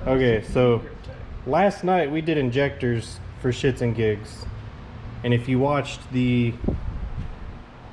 Okay, so last night we did injectors for shits and gigs, and if you watched the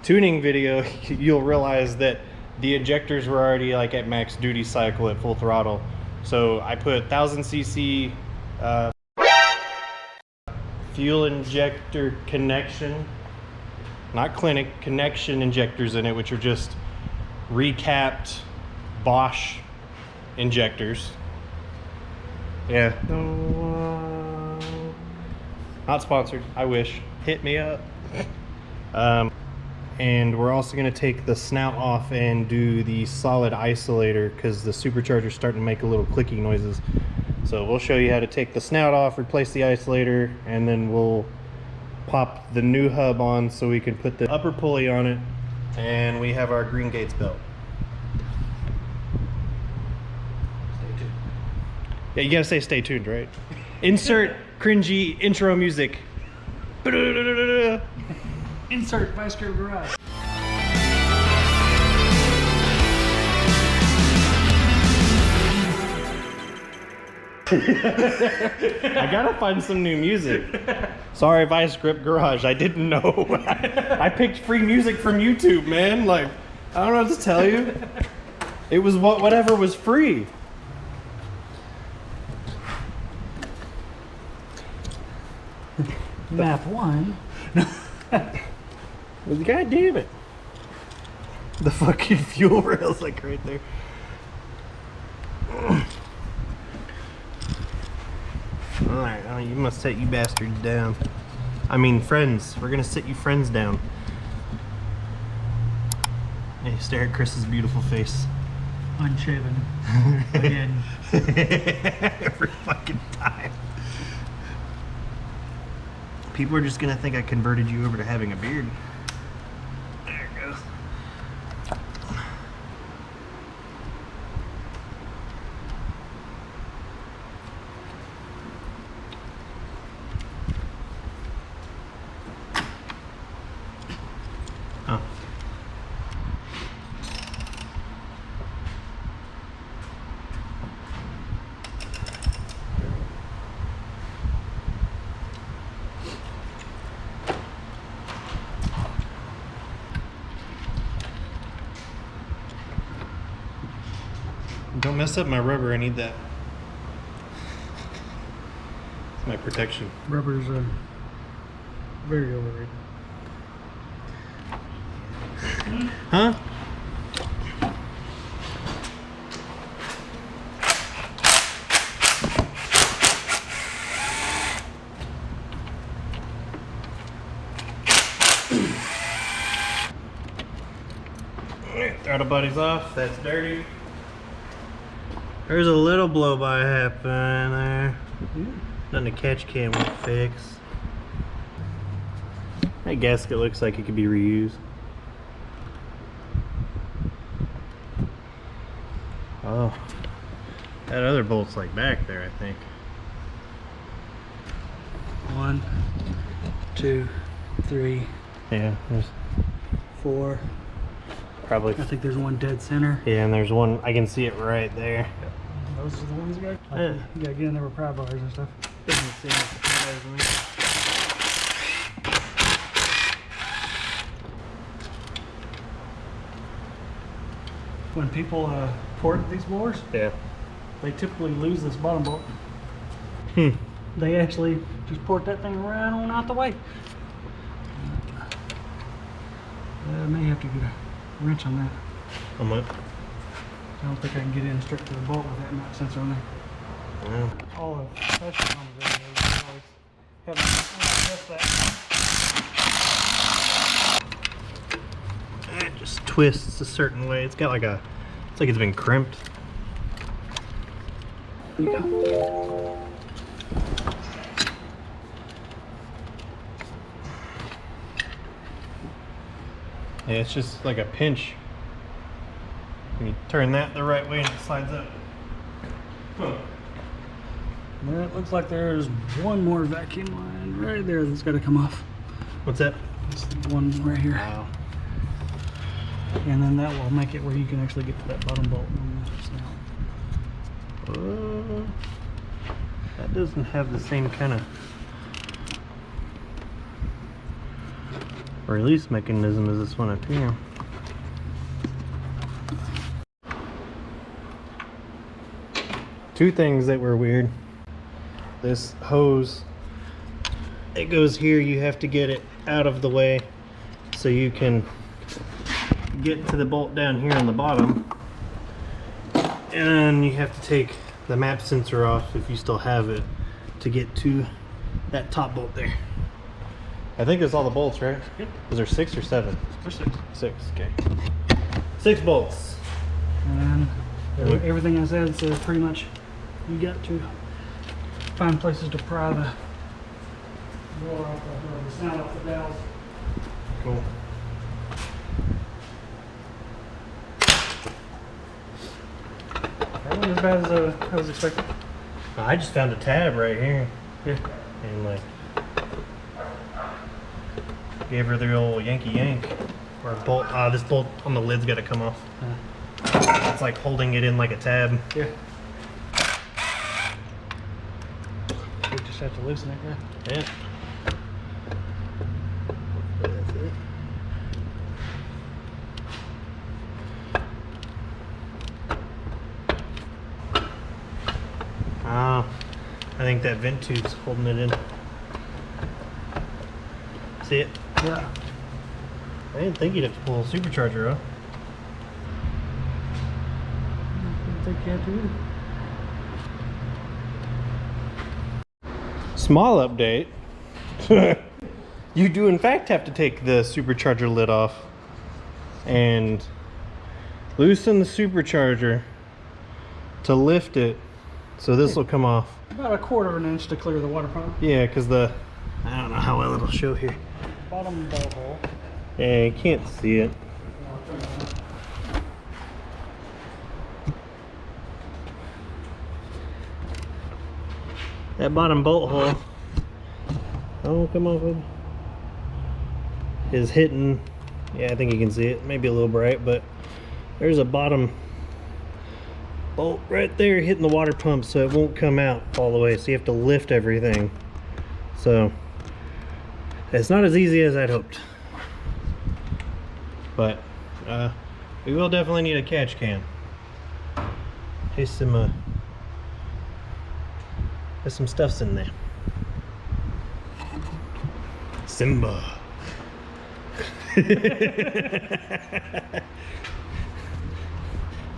tuning video, you'll realize that the injectors were already like at max duty cycle at full throttle. So I put 1000cc fuel injector connection, not clinic, connection injectors in it, which are just recapped Bosch injectors. Yeah. Not sponsored. I wish. Hit me up. And we're also going to take the snout off and do the solid isolator because the supercharger is starting to make a little clicky noises. So we'll show you how to take the snout off, replace the isolator, and then we'll pop the new hub on so we can put the upper pulley on it, and we have our green gates belt. Stay tuned. Yeah, you gotta say stay tuned, right? Insert cringy intro music. Insert Vice Grip Garage. I gotta find some new music. Sorry, Vice Grip Garage. I didn't know. I picked free music from YouTube, man. Like, I don't know what to tell you. It was whatever was free. Map 1. Well, God damn it. The fucking fuel rail's like right there. Alright, well, you must set you bastards down. I mean, friends. We're gonna sit you friends down. Hey, stare at Chris's beautiful face. Unshaven. Again. Every fucking time. People are just gonna think I converted you over to having a beard. There it goes. Oh. Don't mess up my rubber, I need that. It's my protection. Rubbers are very overrated. Huh? Throttle buddies off, that's dirty. There's a little blow by happening there. Nothing a catch can won't fix. That gasket looks like it could be reused. Oh, that other bolt's like back there, I think. 1, 2, 3. Yeah, there's 4. probably. I think there's one dead center. Yeah, and there's one, I can see it right there. Those are the ones you got. Yeah. You gotta get in there with pry bars and stuff. Doesn't seem surprising. When people port these blowers, Yeah. they typically lose this bottom bolt. Hmm. They actually just port that thing right on out the way. I may have to get a wrench on that. On what? I don't think I can get in straight to the bolt with that map sensor on there. Yeah. All the pressure on the radio, always having to adjust that. It just twists a certain way. It's got like a, it's like it's been crimped. There you go. Yeah, it's just like a pinch. When you turn that the right way and it slides up. Huh. Well, it looks like there's one more vacuum line right there that's got to come off. What's that? It's the one right here. Wow. And then that will make it where you can actually get to that bottom bolt on the snout. doesn't have the same kind of release mechanism as this one up here. Two things that were weird. This hose, it goes here, you have to get it out of the way so you can get to the bolt down here on the bottom. And you have to take the map sensor off if you still have it to get to that top bolt there. I think that's all the bolts, right? Yep. Was there 6 or 7? There's 6. 6, okay. 6 bolts. And everything I said says pretty much you got to find places to pry the roller off the snout off the valves. Cool. That wasn't as bad as I was expecting. I just found a tab right here. Yeah. And like gave her the old Yankee yank. Or a bolt. This bolt on the lid's got to come off. It's like holding it in like a tab. Yeah. You just have to loosen it, yeah. Yeah. That's it. Oh, I think that vent tube's holding it in. See it? Yeah. I didn't think you'd have to pull a supercharger up. I think you have to. Small update. You do in fact have to take the supercharger lid off and loosen the supercharger to lift it, so this will come off. About a 1/4 inch to clear the water pump. Yeah, because I don't know how well it'll show here. Bottom ball hole. Yeah, you can't see it. That bottom bolt hole, oh, come on, is hitting. Yeah, I think you can see it. Maybe a little bright, but there's a bottom bolt right there hitting the water pump, so it won't come out all the way. So you have to lift everything. So it's not as easy as I'd hoped, but we will definitely need a catch can. There's some stuffs in there. Simba.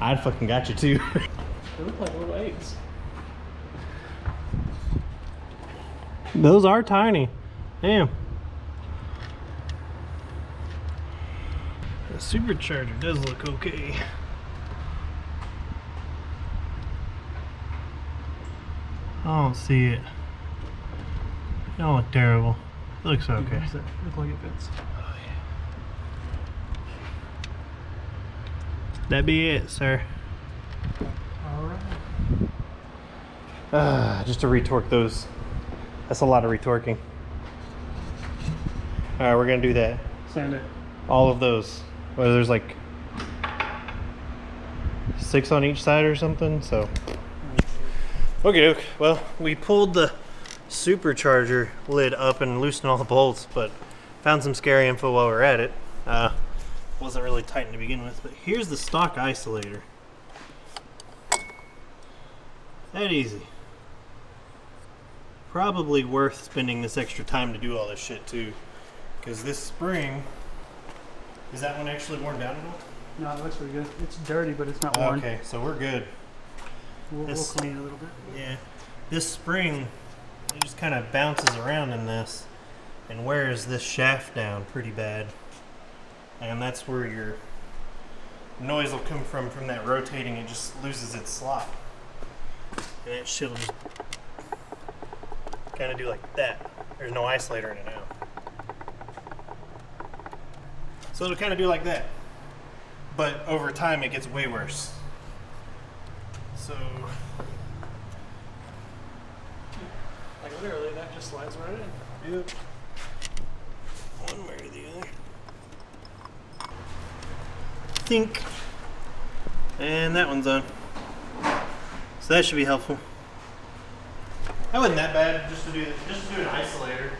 I'd fucking got you too. They look like little eggs. Those are tiny. Damn. The supercharger does look okay. I don't see it. It don't look terrible. It looks okay. Does it look like it fits? Oh, yeah. That be it, sir. Alright. Just to retorque those. That's a lot of retorquing. Alright, we're gonna do that. Sand it. All of those. Well, there's like 6 on each side or something, so. Okay, well, we pulled the supercharger lid up and loosened all the bolts, but found some scary info while we were at it. Wasn't really tightened to begin with, but here's the stock isolator. That easy. Probably worth spending this extra time to do all this shit too, because this spring, is that one actually worn down at all? No, it looks pretty good. It's dirty, but it's not worn. Okay, so we're good. We'll clean it a little bit. Yeah, this spring, it just kind of bounces around in this and wears this shaft down pretty bad. And that's where your noise will come from that rotating. It just loses its slot. And that shit will just kind of do like that. There's no isolator in it now. So it'll kind of do like that. But over time it gets way worse. So, Like literally, that just slides right in. yep. One way or the other. Think. And that one's on. So that should be helpful. That wasn't that bad, just to do an isolator.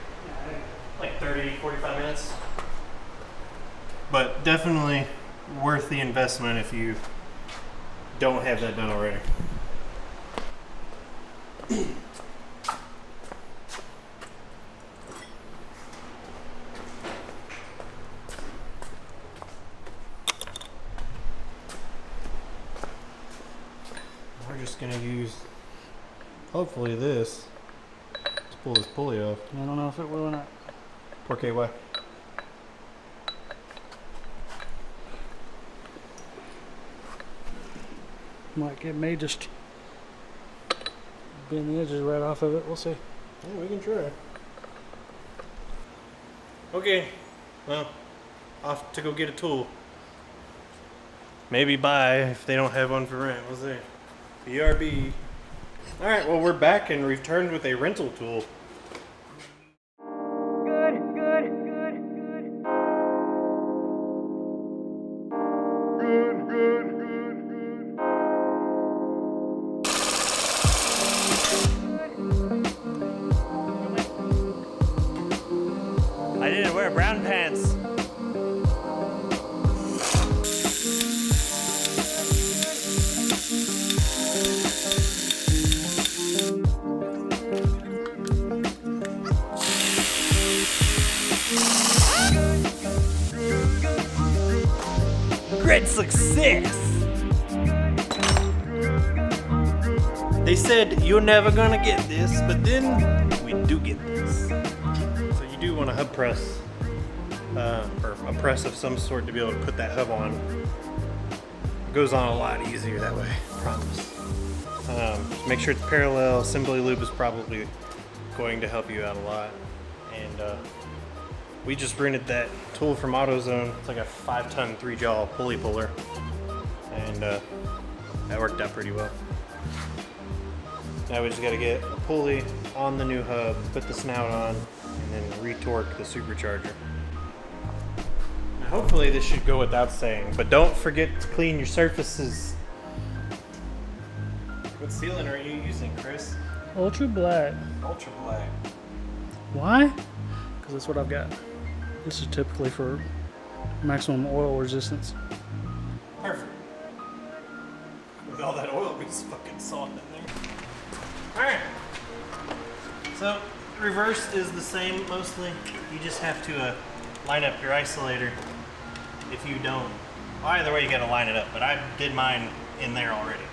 Like 30, 45 minutes. But definitely worth the investment if you don't have that done already. We're just gonna use, hopefully, this to pull this pulley off. I don't know if it will or not. Poor KY. Like it may just bend the edges right off of it. We'll see. Yeah, we can try. Okay, well, off to go get a tool. Maybe buy if they don't have one for rent. We'll see. BRB. Alright, well, we're back and returned with a rental tool. I didn't wear brown pants. Great success! They said you're never gonna get this, but then we do get this. So you do want a hub press, or a press of some sort to be able to put that hub on. It goes on a lot easier that way, I promise. Make sure it's parallel. Assembly lube is probably going to help you out a lot. And we just rented that tool from AutoZone. It's like a 5-ton 3-jaw pulley puller, and that worked out pretty well. Now we just got to get a pulley on the new hub, put the snout on, and then re-torque the supercharger. Now hopefully this should go without saying, but don't forget to clean your surfaces. What sealant are you using, Chris? Ultra black. Ultra black. Why? Because that's what I've got. This is typically for maximum oil resistance. Perfect. With all that oil we just fucking saw in there. Alright. So, reverse is the same mostly. You just have to line up your isolator. If you don't, well, either way you gotta line it up, but I did mine in there already. So.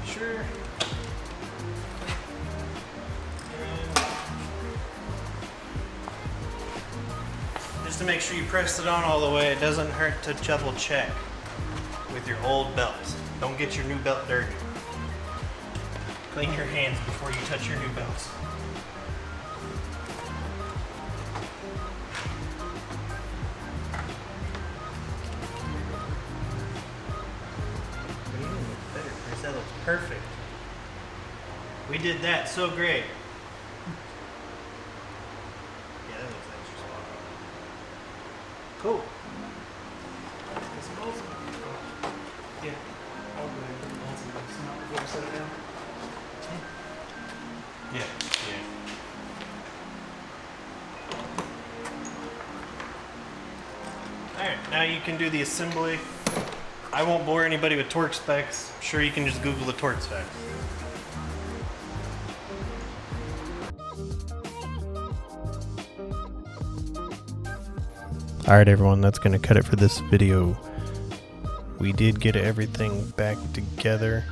Sure. Just to make sure you press it on all the way, it doesn't hurt to double check with your old belt. Don't get your new belt dirty. Clean your hands before you touch your new belts. That looks perfect. We did that so great. Yeah, that looks extra spot on. Cool. Let's get some bolts in. Yeah. I'll go ahead and put the bolts in the snout before I set it down. Yeah. Alright, now you can do the assembly. I won't bore anybody with torque specs. I'm sure you can just Google the torque specs. Alright everyone, that's going to cut it for this video. We did get everything back together.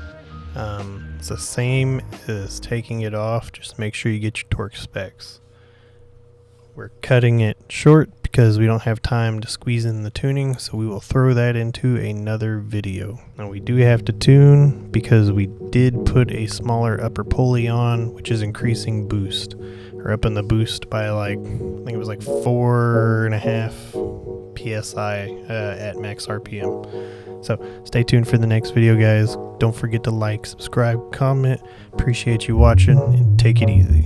It's the same as taking it off. Just make sure you get your torque specs. We're cutting it short because we don't have time to squeeze in the tuning, so we will throw that into another video. Now we do have to tune because we did put a smaller upper pulley on, which is increasing boost, or up in the boost by like, I think it was like 4.5 psi at max RPM. So stay tuned for the next video, guys. Don't forget to like, subscribe, comment. Appreciate you watching, and take it easy.